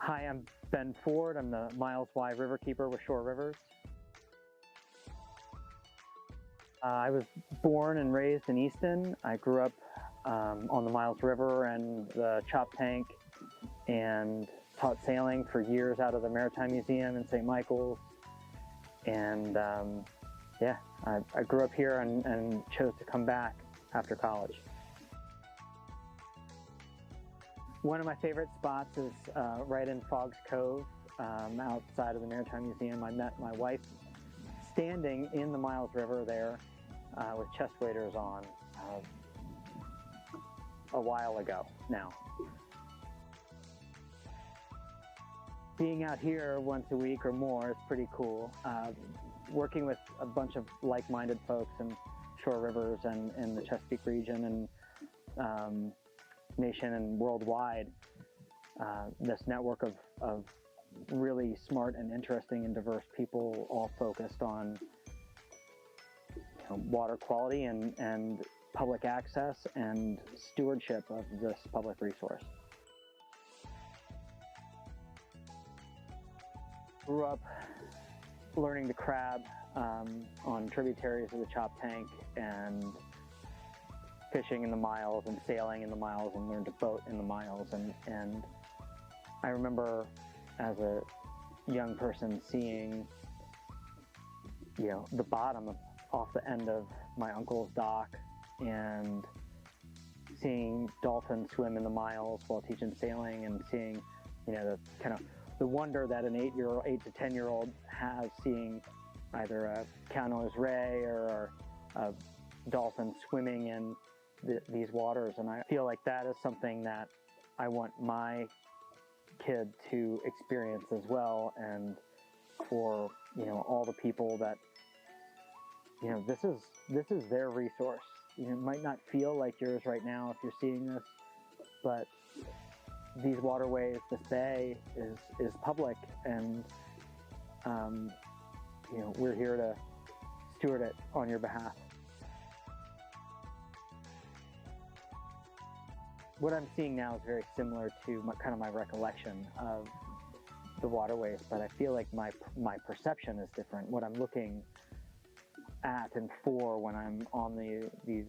Hi, I'm Ben Ford. I'm the Miles-Wye Riverkeeper with Shore Rivers. I was born and raised in Easton. I grew up on the Miles River and the Chop Tank, and taught sailing for years out of the Maritime Museum in St. Michael's. And yeah, I grew up here and chose to come back after college. One of my favorite spots is right in Fogg's Cove, outside of the Maritime Museum. I met my wife standing in the Miles River there with chest waders on a while ago now. Being out here once a week or more is pretty cool. Working with a bunch of like-minded folks in Shore Rivers and in the Chesapeake region and nation and worldwide, this network of really smart and interesting and diverse people, all focused on water quality and public access and stewardship of this public resource. Grew up learning to crab on tributaries of the Chop Tank and fishing in the Miles and sailing in the Miles, and learned to boat in the Miles. And I remember as a young person seeing, the bottom off the end of my uncle's dock and seeing dolphins swim in the Miles while teaching sailing, and seeing, the wonder that an 8 to 10-year-old has, seeing either a cow-nosed ray or a dolphin swimming in these waters. And I feel like that is something that I want my kid to experience as well. And for all the people that this is their resource. It might not feel like yours right now if you're seeing this, but these waterways, this bay is public, and we're here to steward it on your behalf. What I'm seeing now is very similar to my recollection of the waterways, but I feel like my perception is different. What I'm looking at and for when I'm on these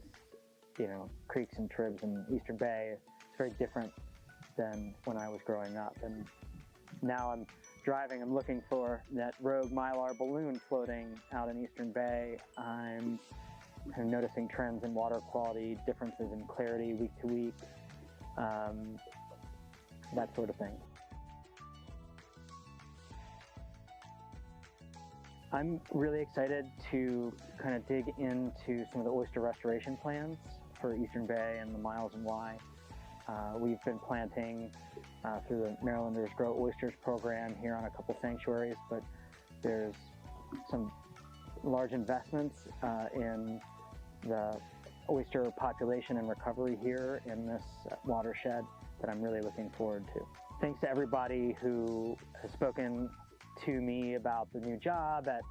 creeks and tribs in Eastern Bay, it's very different than when I was growing up. And now I'm driving, I'm looking for that rogue mylar balloon floating out in Eastern Bay. I'm noticing trends in water quality, differences in clarity week to week, that sort of thing. I'm really excited to dig into some of the oyster restoration plans for Eastern Bay and the Miles and Wye. We've been planting through the Marylanders Grow Oysters program here on a couple sanctuaries, but there's some large investments in the oyster population and recovery here in this watershed that I'm really looking forward to. Thanks to everybody who has spoken to me about the new job at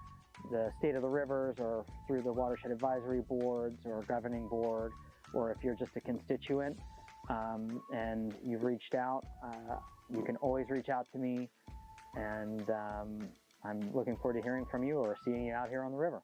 the State of the Rivers, or through the watershed advisory boards or governing board, or if you're just a constituent and you've reached out, you can always reach out to me, and I'm looking forward to hearing from you or seeing you out here on the river.